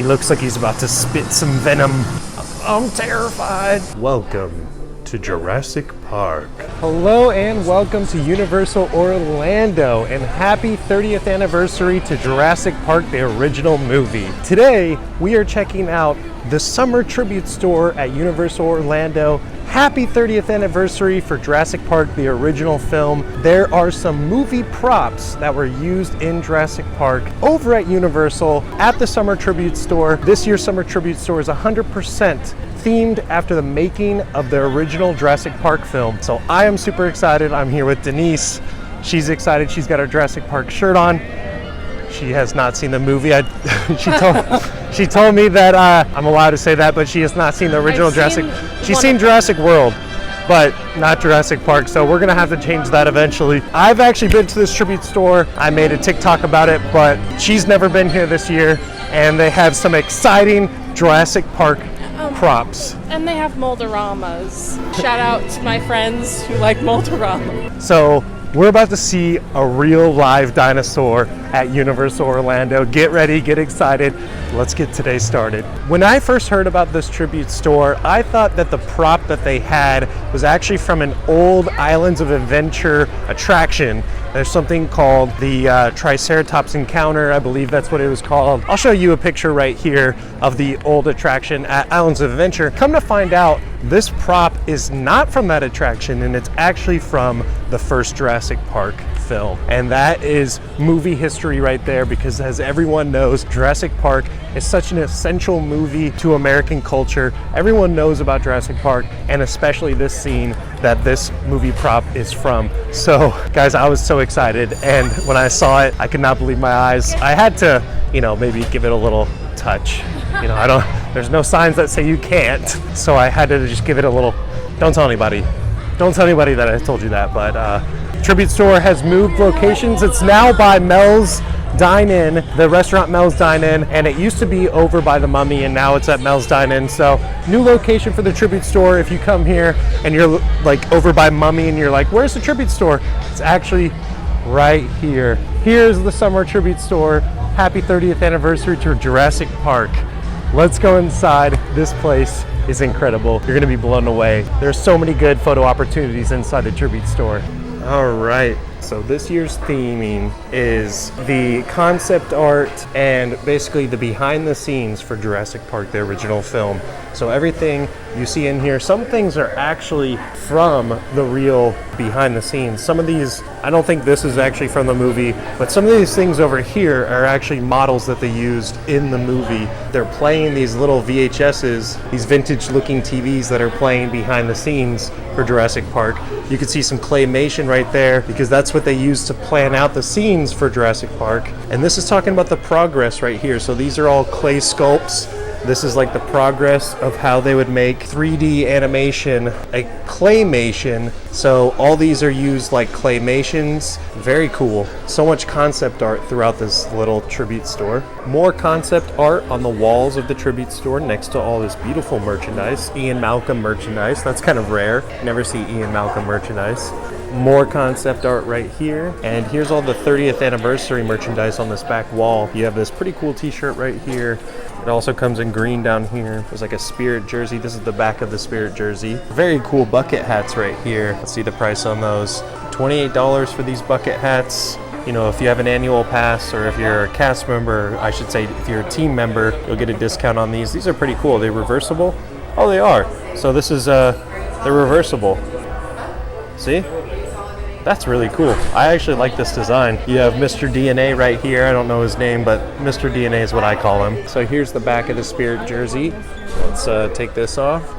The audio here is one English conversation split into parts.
He looks like he's about to spit some venom. I'm terrified. Welcome to Jurassic Park. Hello and welcome to Universal Orlando, and happy 30th anniversary to Jurassic Park, the original movie. Today, we are checking out the summer tribute store at Universal Orlando. Happy 30th anniversary for Jurassic Park, the original film. There are some movie props that were used in Jurassic Park over at Universal at the summer tribute store. This year's summer tribute store is 100% themed after the making of the original Jurassic Park film. So I am super excited. I'm here with Denise. She's excited. She's got her Jurassic Park shirt on. She has not seen the movie. She told me that I'm allowed to say that, but she has not seen the original Jurassic. She's seen Jurassic World, but not Jurassic Park. So we're gonna have to change that eventually. I've actually been to this tribute store. I made a TikTok about it, but she's never been here this year, and they have some exciting Jurassic Park props. And they have Mold-A-Ramas. Shout out to my friends who like Mold-A-Rama. So we're about to see a real live dinosaur at Universal Orlando. Get ready, get excited. Let's get today started. When I first heard about this tribute store, I thought that the prop that they had was actually from an old Islands of Adventure attraction. There's something called the Triceratops encounter. I believe that's what it was called. I'll show you a picture right here of the old attraction at Islands of Adventure. Come to find out, this prop is not from that attraction, and it's actually from the first Jurassic Park film. And that is movie history right there, because as everyone knows, Jurassic Park is such an essential movie to American culture. Everyone knows about Jurassic Park, and especially this scene that this movie prop is from. So guys, I was so excited, and when I saw it, I could not believe my eyes. I had to, maybe give it a little touch. There's no signs that say you can't, so I had to just give it a little. Don't tell anybody that I told you that, but tribute store has moved locations. It's now by Mel's Dine-In, the restaurant Mel's Dine-In, and it used to be over by the Mummy, and now it's at Mel's Dine-In. So new location for the tribute store. If you come here and you're like over by Mummy and you're like, where's the tribute store? It's actually right here. Here's the summer tribute store. Happy 30th anniversary to Jurassic Park. Let's go inside. This place is incredible. You're gonna be blown away. There's so many good photo opportunities inside the tribute store. All right, so this year's theming is the concept art and basically the behind the scenes for Jurassic Park, the original film. So everything you see in here, some things are actually from the real behind the scenes. Some of these, I don't think this is actually from the movie, but some of these things over here are actually models that they used in the movie. They're playing these little VHSs, these vintage looking TVs that are playing behind the scenes for Jurassic Park. You can see some claymation right there, because that's what they used to plan out the scenes for Jurassic Park. And this is talking about the progress right here. So these are all clay sculpts. This is like the progress of how they would make 3D animation, a claymation. So all these are used like claymations. Very cool. So much concept art throughout this little tribute store. More concept art on the walls of the tribute store next to all this beautiful merchandise. Ian Malcolm merchandise. That's kind of rare. Never see Ian Malcolm merchandise. More concept art right here. And here's all the 30th anniversary merchandise on this back wall. You have this pretty cool t-shirt right here. It also comes in green down here. There's like a Spirit jersey. This is the back of the Spirit jersey. Very cool bucket hats right here. Let's see the price on those. $28 for these bucket hats. If you have an annual pass, or if you're a cast member, I should say, if you're a team member, you'll get a discount on these. These are pretty cool. Are they reversible? Oh, they are. So this is, they're reversible. See? That's really cool. I actually like this design. You have Mr. DNA right here. I don't know his name, but Mr. DNA is what I call him. So here's the back of the Spirit jersey. Let's take this off.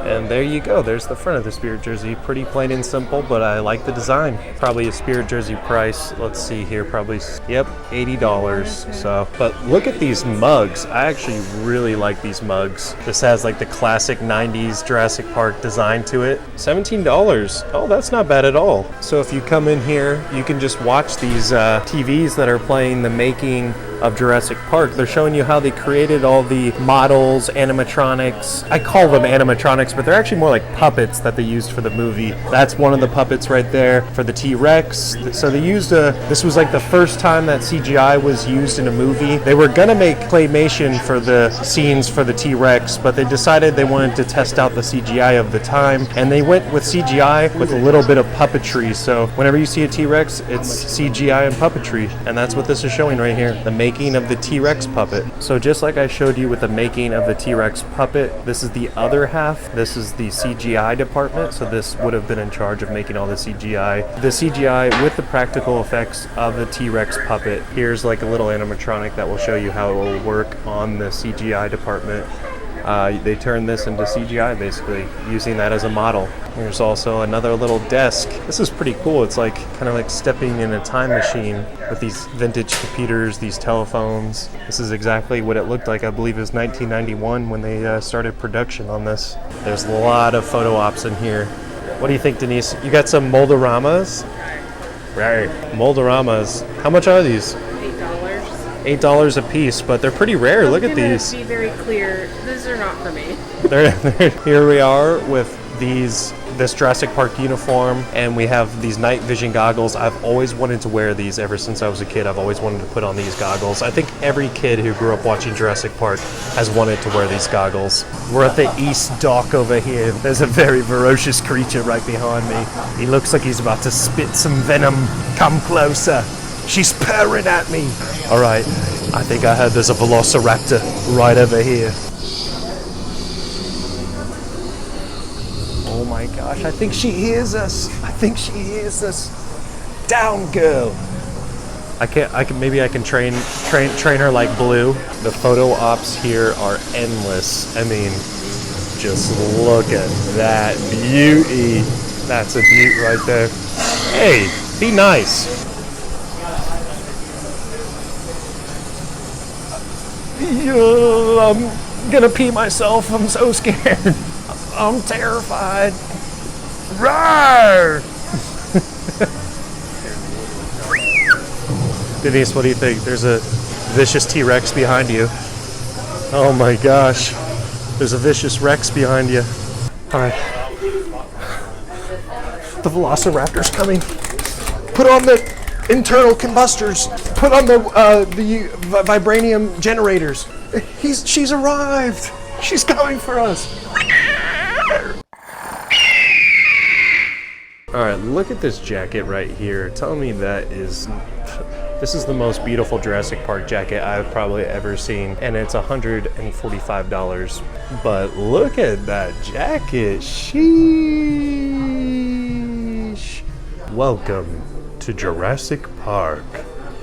And there you go. There's the front of the Spirit jersey. Pretty plain and simple, but I like the design. Probably a Spirit jersey price. Let's see here. Probably, yep, $80. So, but look at these mugs. I actually really like these mugs. This has like the classic 90s Jurassic Park design to it. $17. Oh, that's not bad at all. So if you come in here, you can just watch these TVs that are playing the making of Jurassic Park. They're showing you how they created all the models, animatronics. I call them animatronics, but they're actually more like puppets that they used for the movie. That's one of the puppets right there for the T-Rex. So they used this was like the first time that CGI was used in a movie. They were gonna make claymation for the scenes for the T-Rex, but they decided they wanted to test out the CGI of the time, and they went with CGI with a little bit of puppetry. So whenever you see a T-Rex, it's CGI and puppetry, and that's what this is showing right here, the making of the T-Rex puppet. So just like I showed you with the making of the T-Rex puppet, this is the other half. This is the CGI department, so this would have been in charge of making all the CGI. The CGI with the practical effects of the T-Rex puppet. Here's like a little animatronic that will show you how it will work on the CGI department. They turned this into CGI basically, using that as a model. There's also another little desk. This is pretty cool. It's like kind of like stepping in a time machine with these vintage computers, these telephones. This is exactly what it looked like. I believe it was 1991 when they started production on this. There's a lot of photo ops in here. What do you think, Denise? You got some Moldoramas? Right. Moldoramas. How much are these? $8 a piece, but they're pretty rare. Look at these. To be very clear, these are not for me. Here we are with this Jurassic Park uniform, and we have these night vision goggles. I've always wanted to wear these ever since I was a kid. I've always wanted to put on these goggles. I think every kid who grew up watching Jurassic Park has wanted to wear these goggles. We're at the East Dock over here. There's a very ferocious creature right behind me. He looks like he's about to spit some venom. Come closer. She's purring at me. All right, I think I heard there's a velociraptor right over here. Oh my gosh, I think she hears us. I think she hears us. Down, girl. Maybe I can train her like Blue. The photo ops here are endless. I mean, just look at that beauty. That's a beaut right there. Hey, be nice. I'm gonna pee myself. I'm so scared. I'm terrified. Roar! Denise, what do you think? There's a vicious T-Rex behind you. Oh my gosh. There's a vicious Rex behind you. All right. The Velociraptor's coming. Put on the internal combustors. Put on the vibranium generators. She's arrived. She's coming for us. All right, look at this jacket right here. Tell me this is the most beautiful Jurassic Park jacket I've probably ever seen, and it's $145. But look at that jacket. Sheesh. Welcome to Jurassic Park.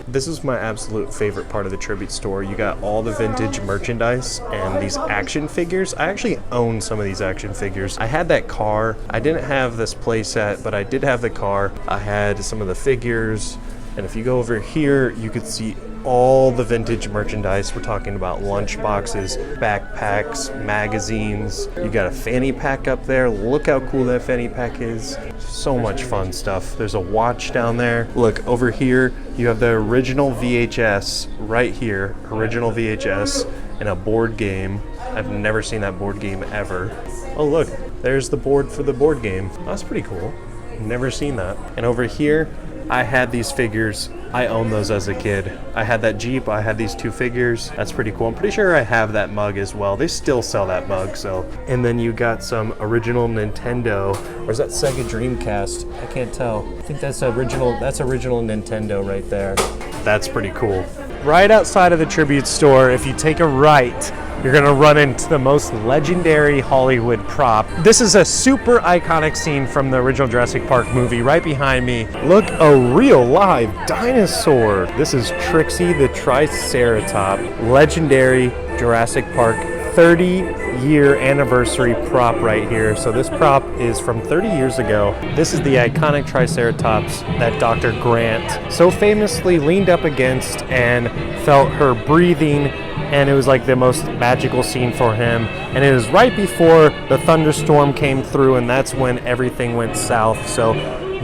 This is my absolute favorite part of the tribute store. You got all the vintage merchandise and these action figures. I actually own some of these action figures. I had that car. I didn't have this play set, but I did have the car. I had some of the figures. And if you go over here, you could see all the vintage merchandise. We're talking about lunch boxes, backpacks, magazines. You got a fanny pack up there. Look how cool that fanny pack is. So much fun stuff. There's a watch down there. Look, over here, you have the original VHS right here. Original VHS and a board game. I've never seen that board game ever. Oh, look, there's the board for the board game. That's pretty cool. Never seen that. And over here, I had these figures. I owned those as a kid. I had that Jeep. I had these two figures. That's pretty cool. I'm pretty sure I have that mug as well. They still sell that mug, so. And then you got some original Nintendo. Or is that Sega Dreamcast? I can't tell. I think that's original Nintendo right there. That's pretty cool. Right outside of the tribute store, if you take a right, you're gonna run into the most legendary Hollywood prop. This is a super iconic scene from the original Jurassic Park movie. Right behind me, look, a real live dinosaur. This is Trixie the Triceratops, legendary Jurassic Park 30-year anniversary prop right here. So this prop is from 30 years ago. This is the iconic Triceratops that Dr. Grant so famously leaned up against and felt her breathing, and it was like the most magical scene for him. And it was right before the thunderstorm came through, and that's when everything went south. So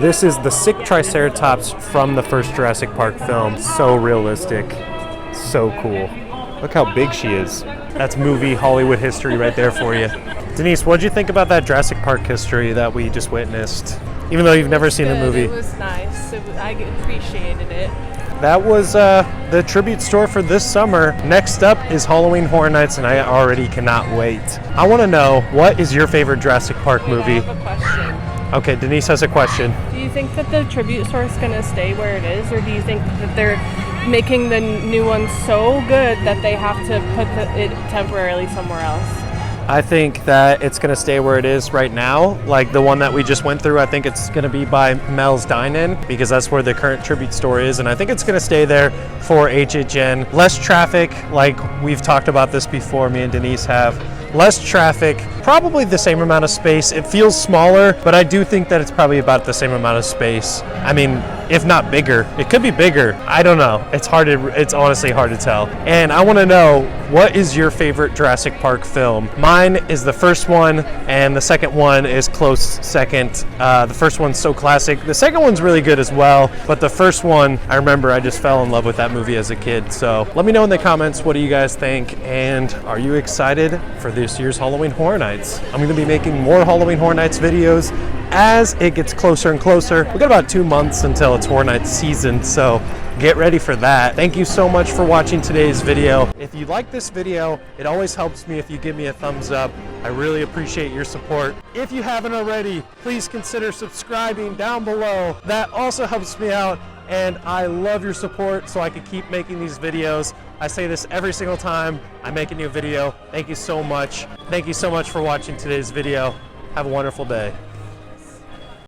this is the sick Triceratops from the first Jurassic Park film. So realistic. So cool. Look how big she is. That's movie Hollywood history right there for you. Denise, what'd you think about that Jurassic Park history that we just witnessed? Even though you've never seen the movie. It was nice. I appreciated it. That was the tribute store for this summer. Next up is Halloween Horror Nights, and I already cannot wait. I want to know, what is your favorite Jurassic Park movie? I have a question. Okay, Denise has a question. Do you think that the tribute store is going to stay where it is, or do you think that they're making the new one so good that they have to put it temporarily somewhere else? I think that it's going to stay where it is right now. Like the one that we just went through, I think it's going to be by Mel's Dine-In because that's where the current tribute store is. And I think it's going to stay there for HHN. Less traffic, like we've talked about this before, me and Denise have. Less traffic, probably the same amount of space. It feels smaller, but I do think that it's probably about the same amount of space. I mean, if not bigger. It could be bigger. I don't know. It's honestly hard to tell. And I want to know, what is your favorite Jurassic Park film? Mine is the first one, and the second one is close second. The first one's so classic. The second one's really good as well, but the first one, I remember I just fell in love with that movie as a kid. So let me know in the comments, what do you guys think? And are you excited for this year's Halloween Horror Nights? I'm going to be making more Halloween Horror Nights videos as it gets closer and closer. We've got about 2 months until it's Horror Nights season, so get ready for that. Thank you so much for watching today's video. If you like this video, it always helps me if you give me a thumbs up. I really appreciate your support. If you haven't already, please consider subscribing down below. That also helps me out, and I love your support so I can keep making these videos. I say this every single time I make a new video. Thank you so much. Thank you so much for watching today's video. Have a wonderful day.